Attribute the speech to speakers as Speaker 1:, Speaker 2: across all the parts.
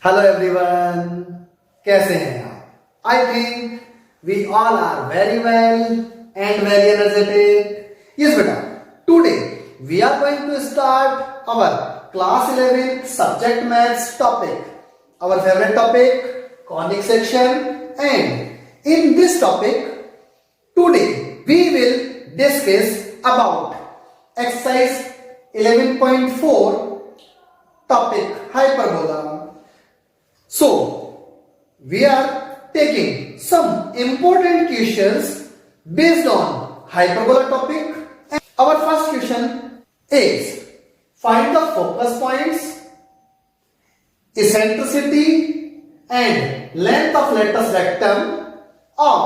Speaker 1: Hello everyone, कैसे हैं आप? I think we all are very well and very energetic. Yes बेटा, today we are going to start our class 11 subject maths topic, our favourite topic conic section. And in this topic today we will discuss about exercise 11.4 topic hyperbola. So we are taking some important questions based on hyperbola topic. And our first question is find the focus points, eccentricity and length of latus rectum of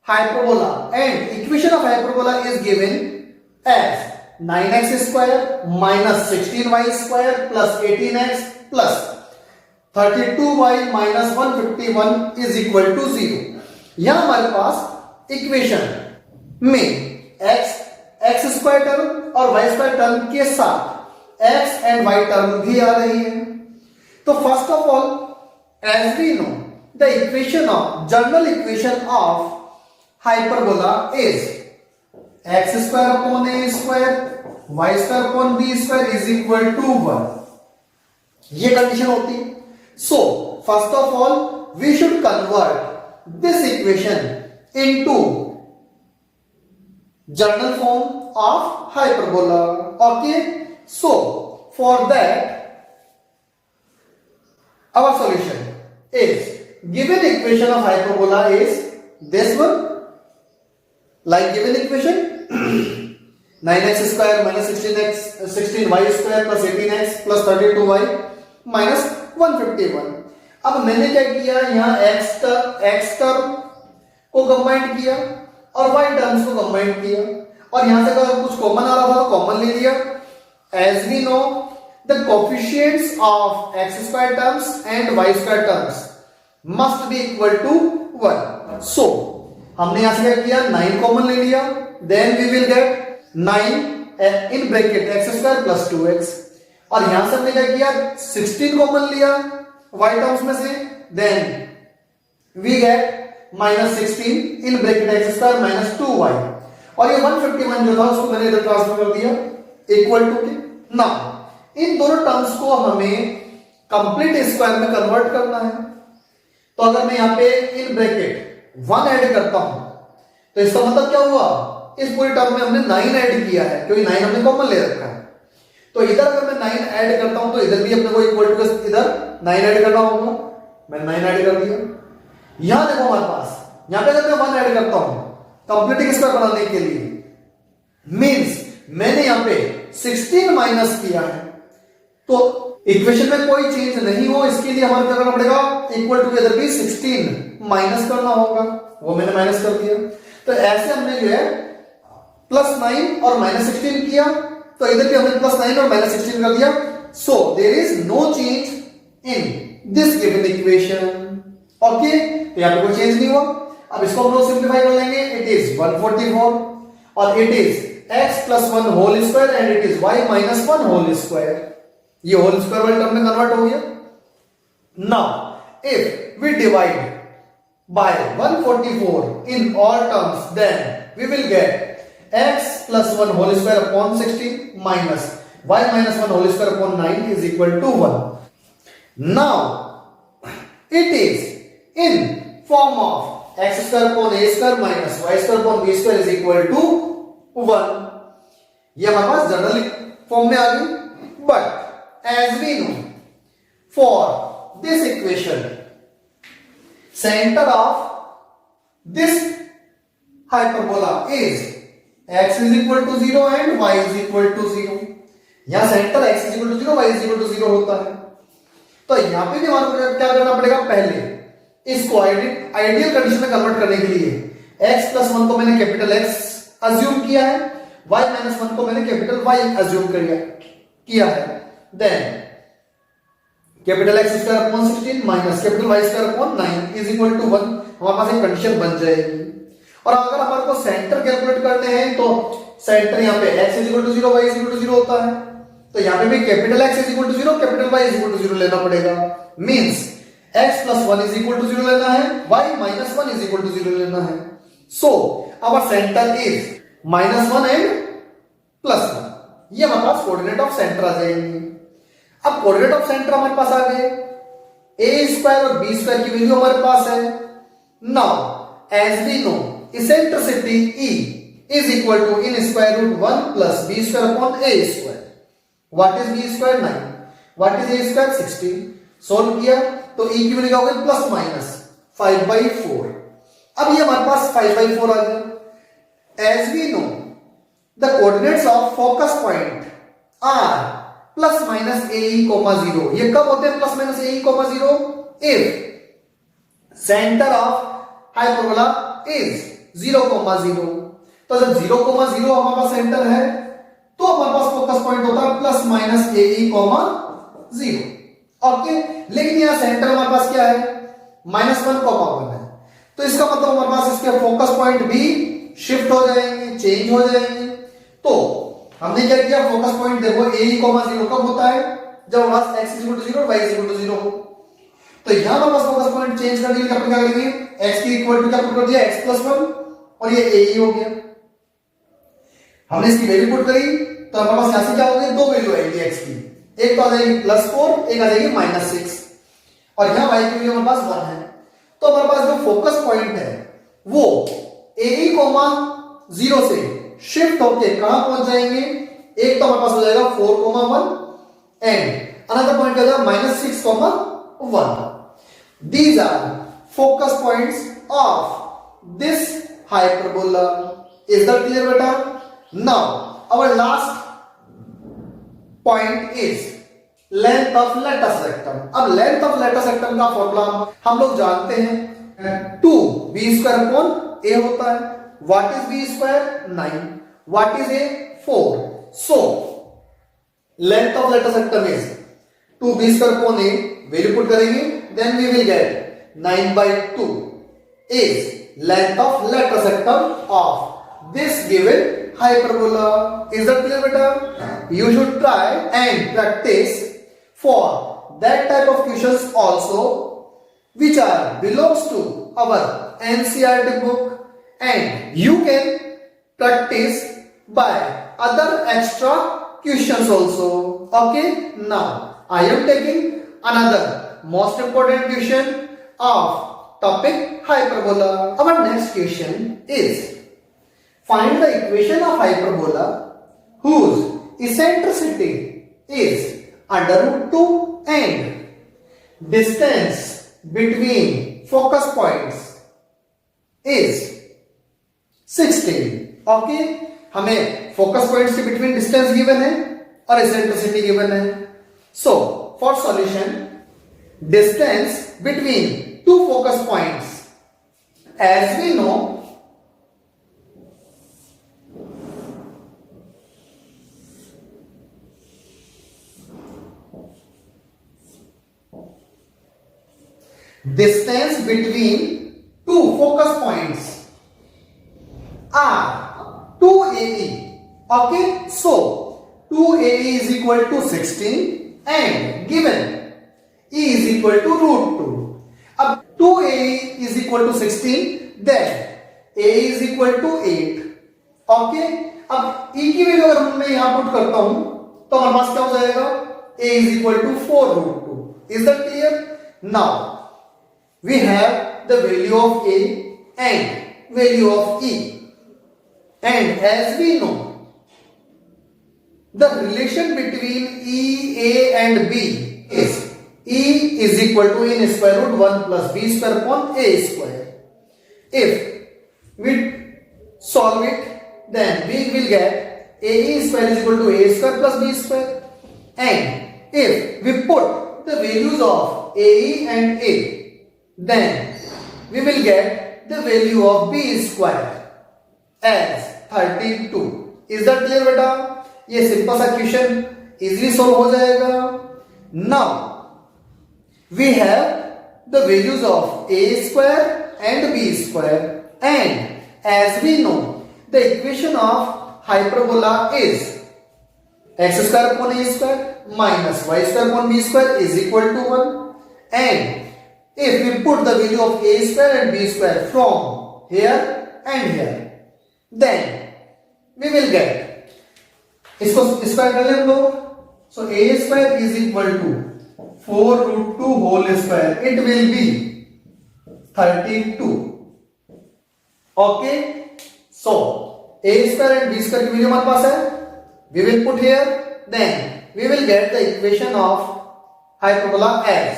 Speaker 1: hyperbola, and equation of hyperbola is given as 9x square minus 16y square plus 18x plus 32y minus 151 is equal to 0। यहां हमारे पास equation में x square term और y square term के साथ x and y term भी आ रही है। तो first of all, as we know, the equation of general equation of hyperbola is x square upon a square y square upon b square is equal to 1। ये condition होती है। So first of all we should convert this equation into general form of hyperbola. Okay, so for that our solution is given equation of hyperbola is this one, like given equation 9x square minus 16y square plus 18x plus 32y minus 151। अब मैंने क्या किया, यहां x term को combine किया और y terms को combine किया, और यहां से अगर कुछ कॉमन आ रहा था तो कॉमन ले लिया। As we know, the coefficients of x square terms and y square terms must be equal to 1। So हमने यहां से क्या किया, 9 कॉमन ले लिया, then we will get 9 in bracket x square plus 2x, और यहां से हमने क्या किया, 16 कॉमन लिया y टर्म्स में से, then we get minus 16 in bracket x square minus 2y, और ये 151 जो था उसको मैंने इधर ट्रांसफर कर दिया इक्वल टू के। नाउ इन दोनों टर्म्स को हमें कंप्लीट स्क्वायर में कन्वर्ट करना है। तो अगर मैं यहां पे इन ब्रैकेट 1 ऐड करता हूं तो इसका मतलब क्या हुआ, इस पूरी टर्म में हमने 9 ऐड किया है, क्योंकि 9 हमने कॉमन ले रखा है। तो इधर अगर मैं 9 ऐड करता हूं तो इधर भी अपने को इक्वल टू इधर 9 ऐड करना होगा। मैंने 9 ऐड कर दिया। यहां देखो हमारे पास, यहां पे अगर मैं 1 ऐड करता हूं कंप्लीटिंग स्क्वायर बनाने के लिए, मींस मैंने यहां पे 16 माइनस किया है, तो इक्वेशन में कोई चेंज नहीं हो इसके लिए हमें क्या करना पड़ेगा, इक्वल टू इधर भी 16 माइनस करना होगा, वो मैंने माइनस कर दिया। तो ऐसे हमने जो है प्लस 9 और माइनस 16 किया, तो इधर भी हमने प्लस 9 और माइनस 16 कर दिया। So there is no change in this given equation. Okay, तो यहां पे कोई चेंज नहीं हुआ। अब इसको हम लोग सिंपलीफाई कर लेंगे। इट इज 144 और it is x plus 1 whole square and it is y minus 1 whole square. ये होल स्क्वायर वाले टर्म में कन्वर्ट हो गया। Now if we divide by 144 in all terms, then we will get x plus 1 whole square upon 16 minus y minus 1 whole square upon 9 is equal to 1. Now it is in form of x square upon a square minus y square upon b square is equal to 1. ये हमारे पास general form में आ गई। But as we know, for this equation center of this hyperbola is x is equal to 0 and y is equal to 0। यहां centre x is equal to 0, y is equal to 0 होता है। तो यहां पे भी हमारे को क्या करना पड़ेगा, पहले इसको आइडियल कंडीशन में कन्वर्ट करने के लिए x प्लस 1 को मैंने कैपिटल X अज्यूम किया है, y माइनस 1 को मैंने कैपिटल Y अज्यूम किया है, then capital x square upon 16 minus capital y square upon 9 is equal to 1। हमारे पास एक कंडीशन बन जाएगी। और अगर हमारे को सेंटर कैलकुलेट करने हैं तो सेंटर यहाँ पे x is equal to 0, y is equal to 0 होता है। तो यहाँ पे भी capital X is equal to 0, capital Y is equal to 0 लेना पड़ेगा। Means x plus 1 is equal to 0 लेना है, y minus 1 is equal to 0 लेना है। So our centre is -1 and +1। ये हमारे पास कोऑर्डिनेट ऑफ सेंटर आ जाएंगे। अब कोऑर्डिनेट ऑफ सेंटर हमारे पास आ गए, a² और b² की वैल्यू हमारे पास है। Now as we know eccentricity E is equal to in square root 1 plus b square upon a square. What is b square? 9. What is a square? 16. Solve किया तो e की value क्या हो गई? Plus minus 5/4। अब ये हमारे पास 5/4 आ गया। As we know the coordinates of focus point are plus minus a e comma 0। ये कब होते हैं plus minus a e comma 0? If centre of hyperbola is 0,0। तो जब 0,0 हमारे पास सेंटर है तो हमारे पास फोकस पॉइंट होता है plus minus a e comma 0। Okay, लेकिन यहां सेंटर हमारे पास क्या है? -1,1 है। तो इसका मतलब हमारे पास इसके फोकस पॉइंट भी शिफ्ट हो जाएंगे, चेंज हो जाएंगे। तो हमने क्या किया? फोकस पॉइंट देखो ए ई कोमा 0 कब होता है? जब हमारे पास x इक्वल टू 0 और y इक्वल टू 0 हो। तो यहां हमारे पास फोकस पॉइंट चेंज करने के लिए अपन क्या करेंगे? x की इक्वल टू क्या पुट कर दिया? x प्लस 1 और ये ए ई हो गया। हमने इसकी वैल्यू पुट करी तो हमारे पास यहां से क्या हो गई? दो वैल्यू आएगी x की, एक तो आ जाएगी +4, एक आ जाएगी -6 और यहां y की वैल्यू हमारे पास 1 है। तो हमारे पास जो फोकस पॉइंट है वो a e, 0 से शिफ्ट होके कहां पहुंच जाएंगे? एक तो हमारे पास हो जाएगा 4,1 एंड अनदर पॉइंट क्या हो जाएगा? -6,1। These are focus points of this hyperbola. Is that clear beta? Now our last point is length of latus rectum. अब length of latus rectum का फॉर्मूला हम लोग जानते हैं 2b² अपॉन a होता है। What is b²? 9. What is a? 4. So length of latus rectum is 2b² upon a, value put करेंगे, then we will get 9/2 is length of latus rectum of this given hyperbola. Is that clear beta? You should try and practice for that type of questions also which are belongs to our NCERT book and you can practice by other extra questions also. Okay, now I am taking another most important question of topic hyperbola. Our next question is find the equation of hyperbola whose eccentricity is under root 2 and distance between focus points is 16. Okay, हमें focus points के between distance given है और eccentricity given है। So for solution, distance between two focus points, as we know distance between two focus points are 2AE. Okay, so 2AE is equal to 16 and given E is equal to root 2. अब 2AE is equal to 16, then A is equal to 8. Okay, अब E की value अगर मैं यहां put करता हूं तो हमारे पास क्या हो जाएगा? A is equal to 4 root 2. Is that clear? Now we have the value of A and value of E, and as we know the relation between E, A and B is E is equal to in square root 1 plus b square upon a square. If we solve it, then we will get ae square is equal to a square plus b square. And if we put the values of ae and a, then we will get the value of b square as 32. Is that clear beta? ये simple सा question easily solve हो जाएगा। Now we have the values of a square and b square, and as we know the equation of hyperbola is x square upon a square minus y square upon b square is equal to 1. And if we put the value of a square and b square from here and here, then we will get, इसको square कर लें हम लोग. So a square is equal to 4 root 2 whole square. It will be 32. Okay. So a square and b square की value हमारे पास है. We will put here. Then we will get the equation of hyperbola as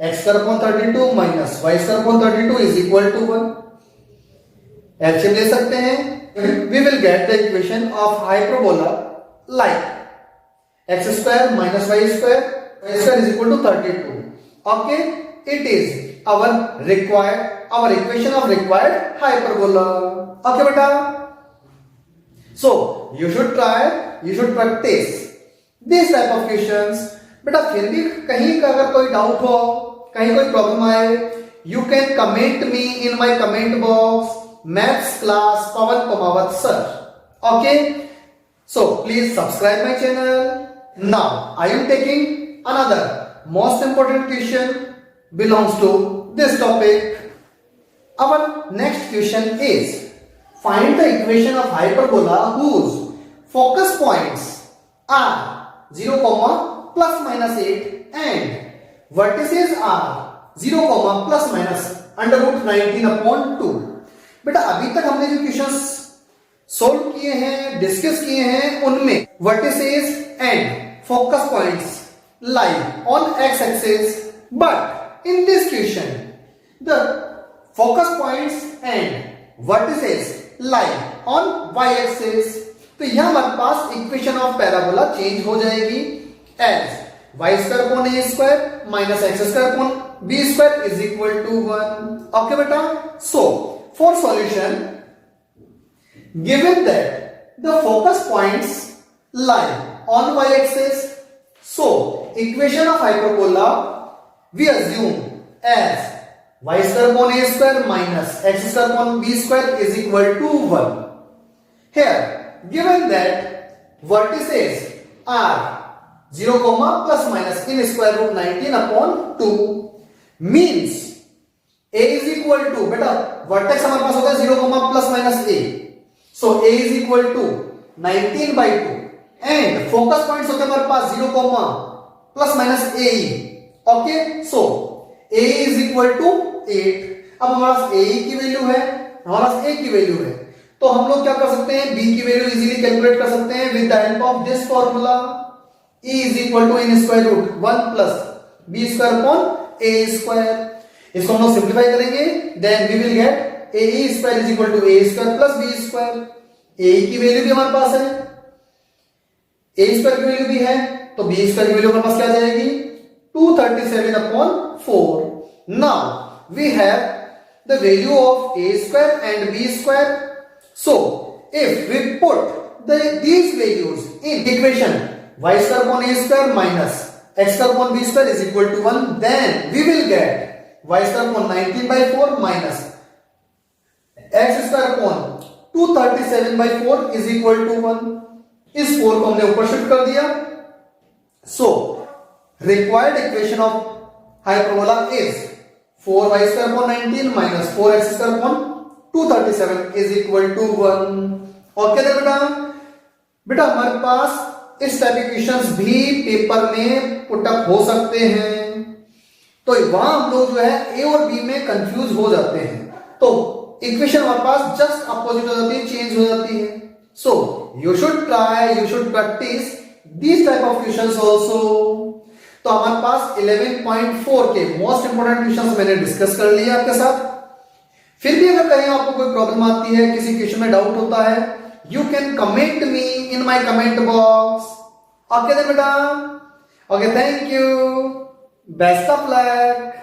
Speaker 1: x square upon 32 minus y square upon 32 is equal to 1. LCM ले सकते हैं. We will get the equation of hyperbola like x square minus y square is equal to 32. Okay, it is our equation of required hyperbola. Okay beta, so you should practice this type of questions. बेटा फिर भी कहीं का अगर कोई doubt हो, कहीं कोई प्रॉब्लम आए, you can comment me in my comment box, maths class Pawan Kumawat sir. Okay, so please subscribe my channel. Now I am taking another most important question belongs to this topic. Our next question is find the equation of hyperbola whose focus points are 0, plus minus 8 and vertices are 0, plus minus under root 19 upon 2. बेटा अभी तक हमने जो questions solve किए हैं, discuss किए हैं, उनमें vertices and focus points lie on x axis, but in this question the focus points and vertices lie on y axis. तो यहां हमारे पास इक्वेशन ऑफ पैराबोला चेंज हो जाएगी as y square upon a square minus x square upon b square is equal to 1. Okay beta, so for solution, given that the focus points lie on y axis, so equation of hyperbola we assume as y square upon a square minus x square upon b square is equal to 1. Here given that vertices are 0, plus minus in square root 19 upon 2 means a is equal to, बेटा vertex हमारे पास होता है 0, plus minus a, so a is equal to 19 by 2 and focus points होते हैं हमारे पास 0, plus minus a. Okay, so a is equal to 8. अब हमारे पास a की वैल्यू है, हमारे पास a की वैल्यू है, तो हम लोग क्या कर सकते हैं, b की वैल्यू इजीली कैलकुलेट कर सकते हैं with the help of this formula. e is equal to in square root 1 plus b square upon a square. इसको हम लोग सिंप्लीफाई करेंगे, then we will get a square is equal to a square plus b square. a की value भी हमारे पास है, a square की वैल्यू भी है, तो b square की वैल्यू हमारे पास क्या आ जाएगी 237 upon 4. Now we have the value of a square and b square. So if we put these values in equation y square upon a square minus x square upon b square is equal to 1, then we will get y square upon 19 by 4 minus x square upon 237 by 4 is equal to 1. इस 4 को हमने ऊपर shift कर दिया. So required equation of hyperbola is 4y square upon 19 minus 4x square upon 237 is equal to 1. और क्या बेटा, बेटा हमारे पास इस टाइप के क्वेश्चंस भी पेपर में पुटअप हो सकते हैं, तो वहां हम लोग जो है ए और बी में कंफ्यूज हो जाते हैं, तो इक्वेशन हमारे पास जस्ट अपोजिट हो जाती है, चेंज हो जाती है. So you should try, you should practice this type of questions also. तो हमारे पास 11.4 के मोस्ट इंपोर्टेंट क्वेश्चंस मैंने डिस्कस कर लिए आपके साथ. फिर भी अगर कहीं आपको कोई प्रॉब्लम आती है, किसी क्वेश्चन में डाउट होता है, you can comment me in my comment box. Okay then beta, okay, thank you, best of luck.